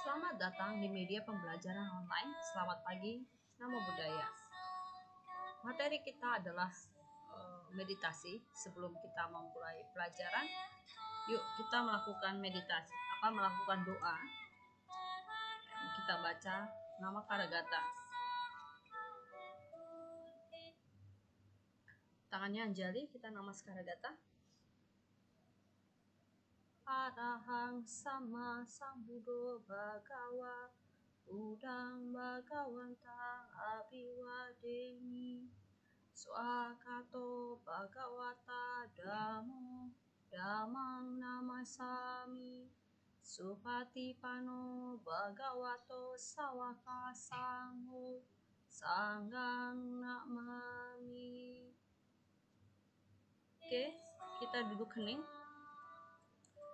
Selamat datang di media pembelajaran online. Selamat pagi, Namo Buddhaya. Materi kita adalah meditasi. Sebelum kita memulai pelajaran, yuk kita melakukan meditasi. Melakukan doa. Kita baca nama Karagata. Tangannya Anjali, kita namaskara Karagata. Arahang sama sambuddho bhagawa Udang bhagawantang abhiwademi Swakato bhagawata dhammo dhammang namasami Supatipano bhagavato sawaka sangho Sanggang namami. Oke, kita duduk hening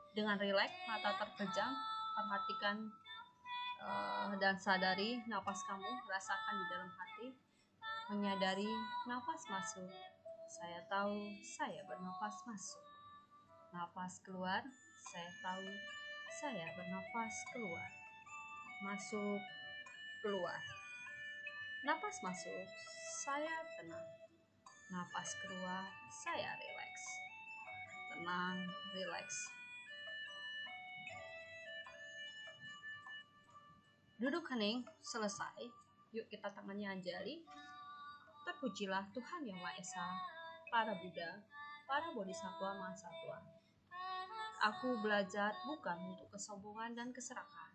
dengan rileks, mata terpejam, perhatikan dan sadari napas kamu, rasakan di dalam hati, menyadari napas masuk. Saya tahu saya bernapas masuk. Napas keluar, saya tahu saya bernapas keluar. Masuk, keluar. Napas masuk, saya tenang. Napas keluar, saya rileks. Tenang, rileks. Duduk hening, selesai. Yuk kita tangannya Anjali. Terpujilah Tuhan Yang Maha Esa, para Buddha, para Bodhisattva Mahasatwa. Aku belajar bukan untuk kesombongan dan keserakahan,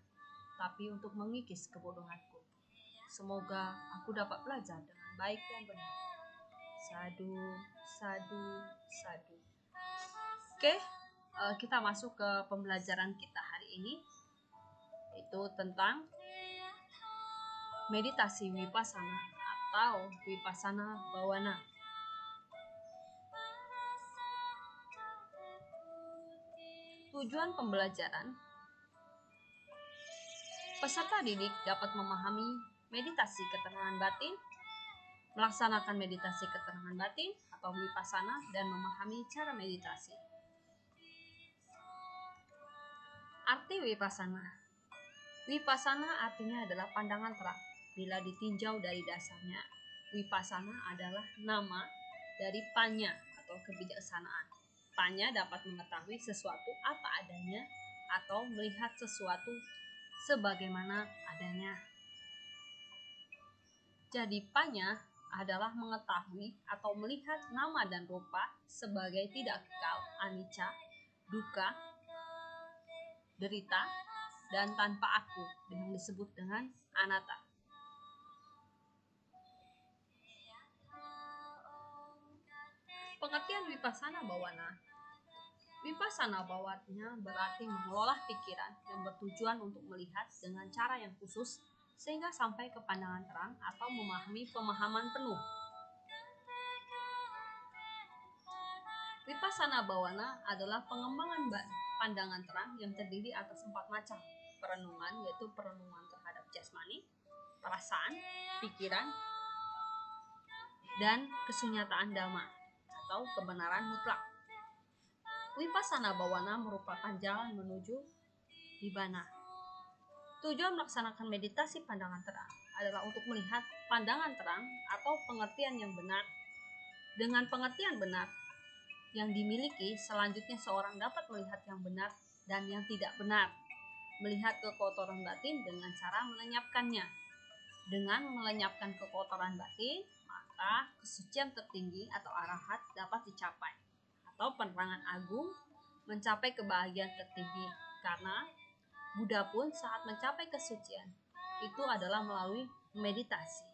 tapi untuk mengikis kebodohanku. Semoga aku dapat belajar dengan baik dan benar. Sadu, sadu, sadu. Oke, kita masuk ke pembelajaran kita hari ini. Itu tentang meditasi Vipassana atau Vipassana Bhavana. Tujuan pembelajaran, peserta didik dapat memahami meditasi ketenangan batin, melaksanakan meditasi ketenangan batin atau Vipassana, dan memahami cara meditasi. Arti Vipassana. Vipassana artinya adalah pandangan terang bila ditinjau dari dasarnya. Vipassana adalah nama dari panya atau kebijaksanaan. Panya dapat mengetahui sesuatu apa adanya atau melihat sesuatu sebagaimana adanya. Jadi panya adalah mengetahui atau melihat nama dan rupa sebagai tidak kekal, anicca, dukkha, derita, dan tanpa aku, yang disebut dengan anatta. Pengertian Vipassana Bhavana. Vipassana Bhavana berarti mengelola pikiran yang bertujuan untuk melihat dengan cara yang khusus sehingga sampai ke pandangan terang atau memahami pemahaman penuh. Vipassana Bhavana adalah pengembangan pandangan terang yang terdiri atas 4 macam perenungan, yaitu perenungan terhadap jasmani, perasaan, pikiran, dan kesunyataan dhamma atau kebenaran mutlak. Vipassana Bhavana merupakan jalan menuju nibbana. Tujuan melaksanakan meditasi pandangan terang adalah untuk melihat pandangan terang atau pengertian yang benar. Dengan pengertian benar yang dimiliki, selanjutnya seorang dapat melihat yang benar dan yang tidak benar. Melihat kekotoran batin dengan cara melenyapkannya. Dengan melenyapkan kekotoran batin, maka kesucian tertinggi atau arahat dapat dicapai, atau penerangan agung mencapai kebahagiaan tertinggi. Karena Buddha pun saat mencapai kesucian itu adalah melalui meditasi.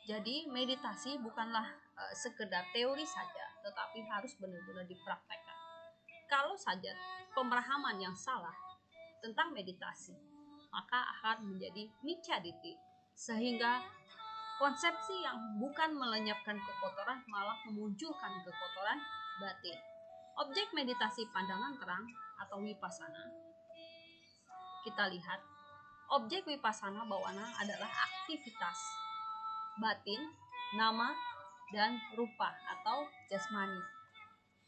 Jadi meditasi bukanlah sekedar teori saja, tetapi harus benar-benar dipraktekkan. Kalau saja pemahaman yang salah tentang meditasi, maka akan menjadi micca-ditthi, sehingga konsepsi yang bukan melenyapkan kekotoran malah memunculkan kekotoran batin. Objek meditasi pandangan terang atau Vipassana, kita lihat objek Vipassana Bhavana adalah aktivitas batin, nama, dan rupa atau jasmani,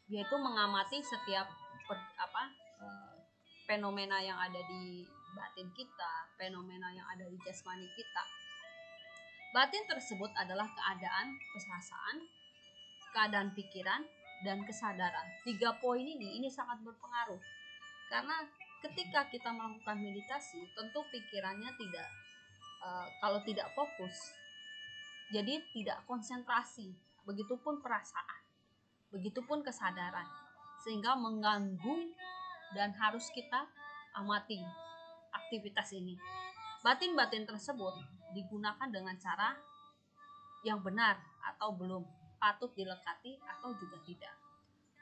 yaitu mengamati setiap fenomena yang ada di batin kita, fenomena yang ada di jasmani kita. Batin tersebut adalah keadaan perasaan, keadaan pikiran, dan kesadaran. 3 poin ini sangat berpengaruh. Karena ketika kita melakukan meditasi, tentu pikirannya kalau tidak fokus, jadi tidak konsentrasi. Begitupun perasaan, begitupun kesadaran, sehingga mengganggu dan harus kita amati aktivitas ini. Batin-batin tersebut digunakan dengan cara yang benar atau belum, patut dilekati atau juga tidak.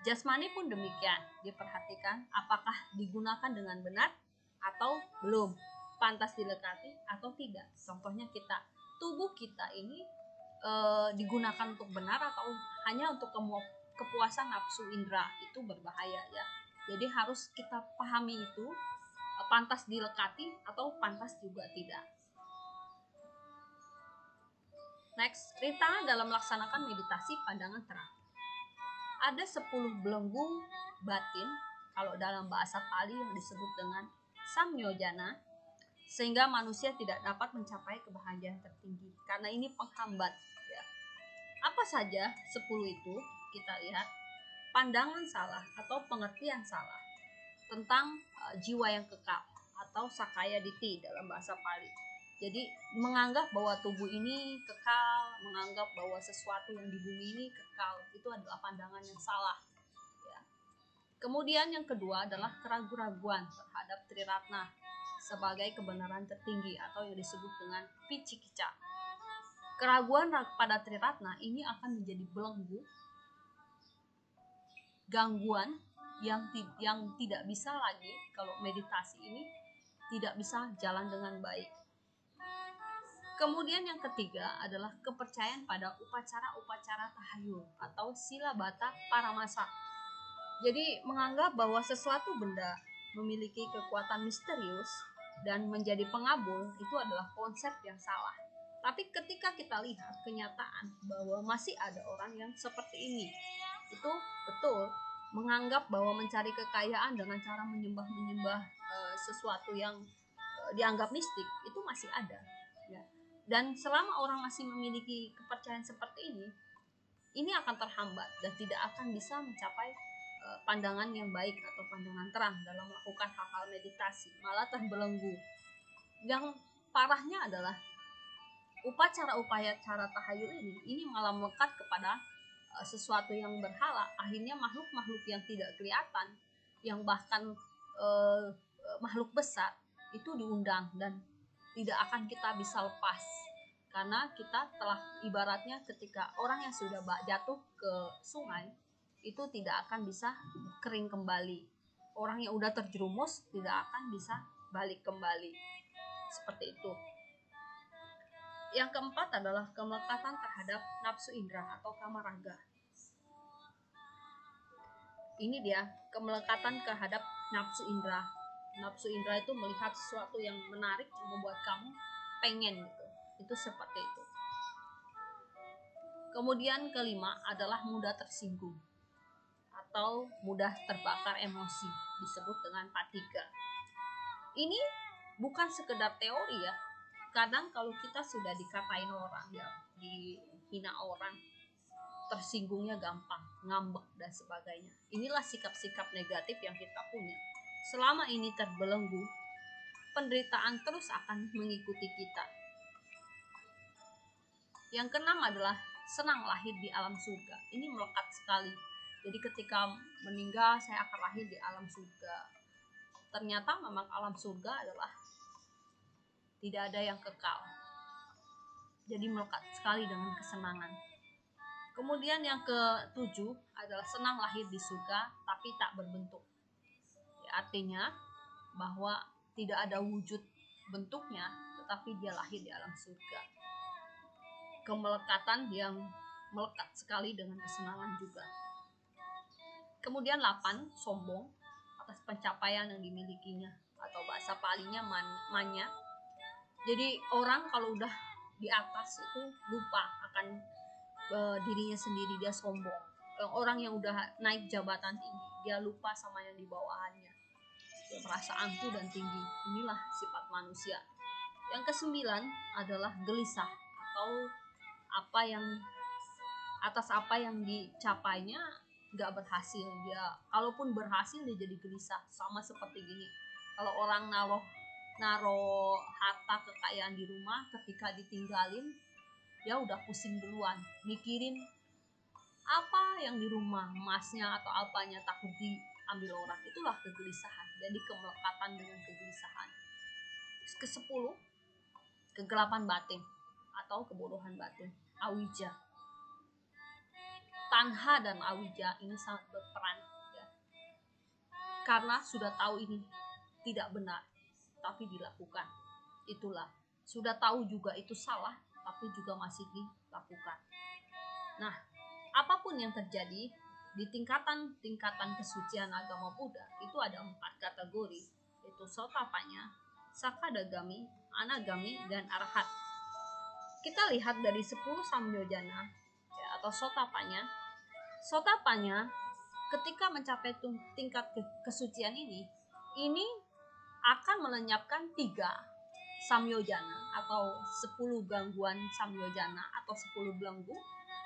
Jasmani pun demikian, diperhatikan apakah digunakan dengan benar atau belum, pantas dilekati atau tidak. Contohnya tubuh kita ini digunakan untuk benar atau hanya untuk kepuasan nafsu indera, itu berbahaya ya. Jadi harus kita pahami itu, pantas dilekati atau pantas juga tidak. Next, rintangan dalam melaksanakan meditasi pandangan terang. Ada 10 belenggu batin, kalau dalam bahasa Pali yang disebut dengan samyojana, sehingga manusia tidak dapat mencapai kebahagiaan tertinggi, karena ini penghambat ya. Apa saja 10 itu? Kita lihat. Pandangan salah atau pengertian salah tentang jiwa yang kekal atau sakaya diti dalam bahasa Pali. Jadi menganggap bahwa tubuh ini kekal, menganggap bahwa sesuatu yang di bumi ini kekal, itu adalah pandangan yang salah ya. Kemudian yang kedua adalah keraguan-raguan terhadap Triratna sebagai kebenaran tertinggi atau yang disebut dengan Vicikicca. Keraguan pada Triratna ini akan menjadi belenggu, gangguan yang tidak bisa lagi, kalau meditasi ini tidak bisa jalan dengan baik. Kemudian yang ketiga adalah kepercayaan pada upacara-upacara tahayul atau silabata paramasa. Jadi menganggap bahwa sesuatu benda memiliki kekuatan misterius dan menjadi pengabul, itu adalah konsep yang salah. Tapi ketika kita lihat kenyataan bahwa masih ada orang yang seperti ini, itu betul menganggap bahwa mencari kekayaan dengan cara menyembah sesuatu yang dianggap mistik, itu masih ada ya. Dan selama orang masih memiliki kepercayaan seperti ini akan terhambat dan tidak akan bisa mencapai pandangan yang baik atau pandangan terang dalam melakukan hal-hal meditasi, malah terbelenggu. Yang parahnya adalah upacara tahayul ini malah melekat kepada sesuatu yang berhala. Akhirnya makhluk-makhluk yang tidak kelihatan, yang bahkan makhluk besar, itu diundang dan tidak akan kita bisa lepas, karena kita telah, ibaratnya ketika orang yang sudah jatuh ke sungai itu tidak akan bisa kering kembali. Orang yang udah terjerumus tidak akan bisa balik kembali. Seperti itu. Yang keempat adalah kemelekatan terhadap nafsu indera atau kamaraga. Ini dia, kemelekatan terhadap nafsu indera. Nafsu indera itu melihat sesuatu yang menarik yang membuat kamu pengen gitu. Itu seperti itu. Kemudian kelima adalah mudah tersinggung atau mudah terbakar emosi, disebut dengan patiga. Ini bukan sekedar teori ya. Kadang kalau kita sudah dikatain orang ya, dihina orang, tersinggungnya gampang, ngambek dan sebagainya. Inilah sikap-sikap negatif yang kita punya. Selama ini terbelenggu, penderitaan terus akan mengikuti kita. Yang keenam adalah senang lahir di alam surga. Ini melekat sekali. Jadi ketika meninggal, saya akan lahir di alam surga. Ternyata memang alam surga adalah tidak ada yang kekal. Jadi melekat sekali dengan kesenangan. Kemudian yang ke-7 adalah senang lahir di surga tapi tak berbentuk. Artinya bahwa tidak ada wujud bentuknya, tetapi dia lahir di alam surga. Kemelekatan yang melekat sekali dengan kesenangan juga. Kemudian 8, sombong atas pencapaian yang dimilikinya, atau bahasa Palinya manya. Jadi orang kalau udah di atas itu lupa akan dirinya sendiri, dia sombong. Orang yang udah naik jabatan tinggi, dia lupa sama yang di bawahannya. dia merasa angkuh dan tinggi. Inilah sifat manusia. Yang kesembilan adalah gelisah, atau atas apa yang dicapainya nggak berhasil. Dia kalaupun berhasil dia jadi gelisah. Sama seperti gini, kalau orang naruh harta kekayaan di rumah, ketika ditinggalin dia udah pusing duluan, mikirin apa yang di rumah, emasnya atau apanya, takut diambil orang. Itulah kegelisahan. Jadi kemelekatan dengan kegelisahan. Ke-10, kegelapan batin atau kebodohan batin, awija. Tanha dan awija ini sangat berperan, ya. Karena sudah tahu ini tidak benar tapi dilakukan. Itulah, sudah tahu juga itu salah tapi juga masih dilakukan. Nah, apapun yang terjadi di tingkatan kesucian agama Buddha itu ada 4 kategori, yaitu Sotapanya, Sakadagami, Anagami, dan Arhat. Kita lihat dari 10 samyojana, ya, atau Sotapanya. Sotapanya ketika mencapai tingkat kesucian ini akan melenyapkan 3 samyojana atau 10 gangguan samyojana atau 10 belenggu.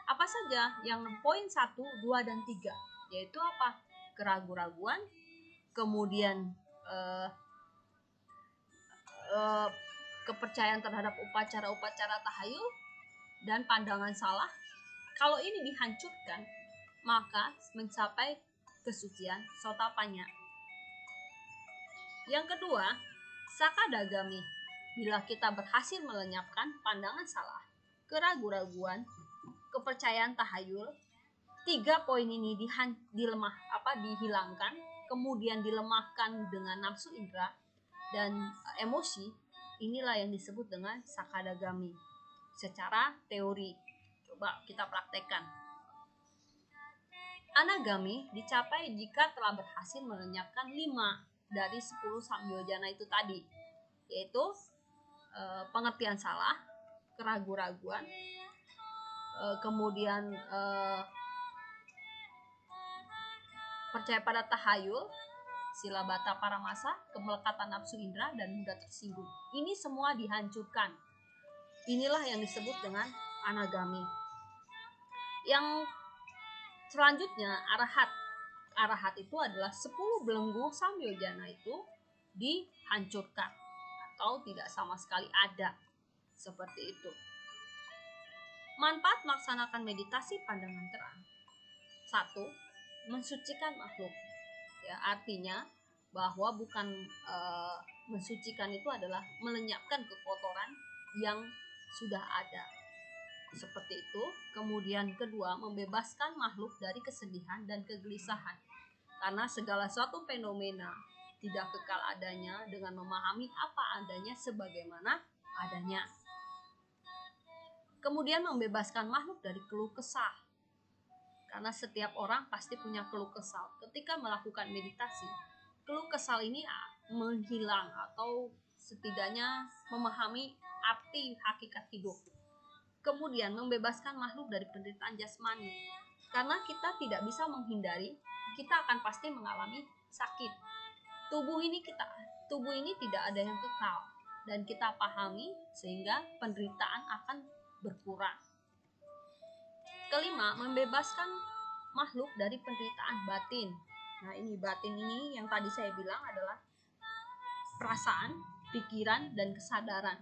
Apa saja? Yang poin 1, 2, dan 3, yaitu apa? Keraguan-raguan, kemudian kepercayaan terhadap upacara-upacara tahayul, dan pandangan salah. Kalau ini dihancurkan, maka mencapai kesucian Sotapanya. Yang kedua, Sakadagami. Bila kita berhasil melenyapkan pandangan salah, keraguan-raguan, kepercayaan tahayul, 3 poin ini dihilangkan, kemudian dilemahkan dengan nafsu indera dan emosi. Inilah yang disebut dengan Sakadagami secara teori. Coba kita praktekkan. Anagami dicapai jika telah berhasil melenyapkan 5 dari 10 samyojana itu tadi, yaitu pengertian salah, keraguan-raguan, kemudian percaya pada tahayul, silabata paramasa, kemelekatan nafsu indera, dan mudah tersinggung. Ini semua dihancurkan. Inilah yang disebut dengan anagami. Yang selanjutnya arahat. Arahat itu adalah 10 belenggu samyojana itu dihancurkan atau tidak sama sekali ada. Seperti itu. Manfaat melaksanakan meditasi pandangan terang. 1. Mensucikan makhluk. Ya, artinya bahwa bukan mensucikan itu adalah melenyapkan kekotoran yang sudah ada. Seperti itu. Kemudian kedua, membebaskan makhluk dari kesedihan dan kegelisahan. Karena segala suatu fenomena tidak kekal adanya, dengan memahami apa adanya sebagaimana adanya. Kemudian membebaskan makhluk dari keluh kesah. Karena setiap orang pasti punya keluh kesal. Ketika melakukan meditasi, keluh kesal ini menghilang atau setidaknya memahami arti hakikat hidup. Kemudian membebaskan makhluk dari penderitaan jasmani. Karena kita tidak bisa menghindari, kita akan pasti mengalami sakit. Tubuh ini tidak ada yang kekal, dan kita pahami sehingga penderitaan akan berkurang. Kelima, membebaskan makhluk dari penderitaan batin. Nah, ini batin ini yang tadi saya bilang adalah perasaan, pikiran, dan kesadaran.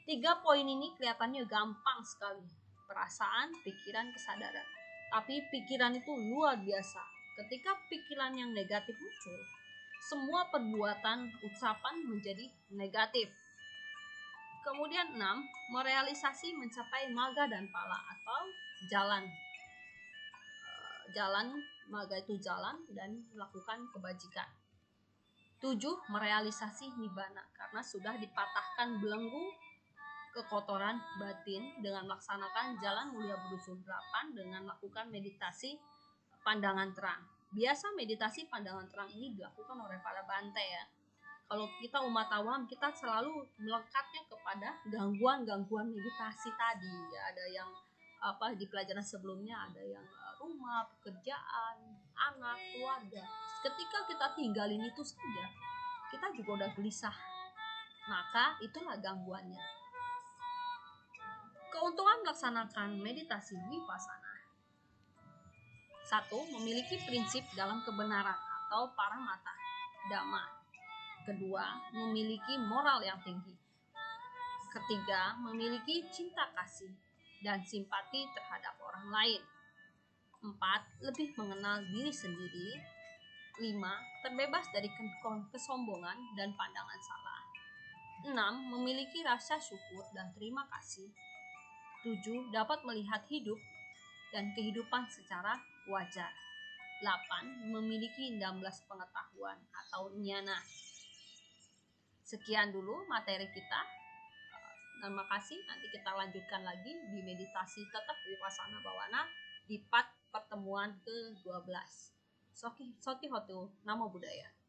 3 poin ini kelihatannya gampang sekali. Perasaan, pikiran, kesadaran. Tapi pikiran itu luar biasa. Ketika pikiran yang negatif muncul, semua perbuatan, ucapan menjadi negatif. Kemudian 6, merealisasi mencapai magga dan pala atau jalan. Magga itu jalan dan melakukan kebajikan. 7, merealisasi nibbana karena sudah dipatahkan belenggu kekotoran batin dengan melaksanakan jalan mulia Buddhusul 8 dengan melakukan meditasi pandangan terang. Biasa meditasi pandangan terang ini dilakukan oleh para bante, ya. Kalau kita umat awam, kita selalu melekatnya kepada gangguan-gangguan meditasi tadi, ya. Ada yang di pelajaran sebelumnya ada yang rumah, pekerjaan, anak, keluarga. Ketika kita tinggalin itu saja, kita juga udah gelisah. Maka itulah gangguannya. Keuntungan melaksanakan meditasi vipassana. 1. Memiliki prinsip dalam kebenaran atau paramata dhamma. Kedua, memiliki moral yang tinggi. Ketiga, memiliki cinta kasih dan simpati terhadap orang lain. 4. Lebih mengenal diri sendiri. 5. Terbebas dari kesombongan dan pandangan salah. 6. Memiliki rasa syukur dan terima kasih. 7. Dapat melihat hidup dan kehidupan secara wajar. 8. Memiliki 16 pengetahuan atau jnana. Sekian dulu materi kita. Terima kasih. Nanti kita lanjutkan lagi di meditasi tetap Vipassana Bhavana di part pertemuan ke-12. Soki Hotu, Namo Buddhaya.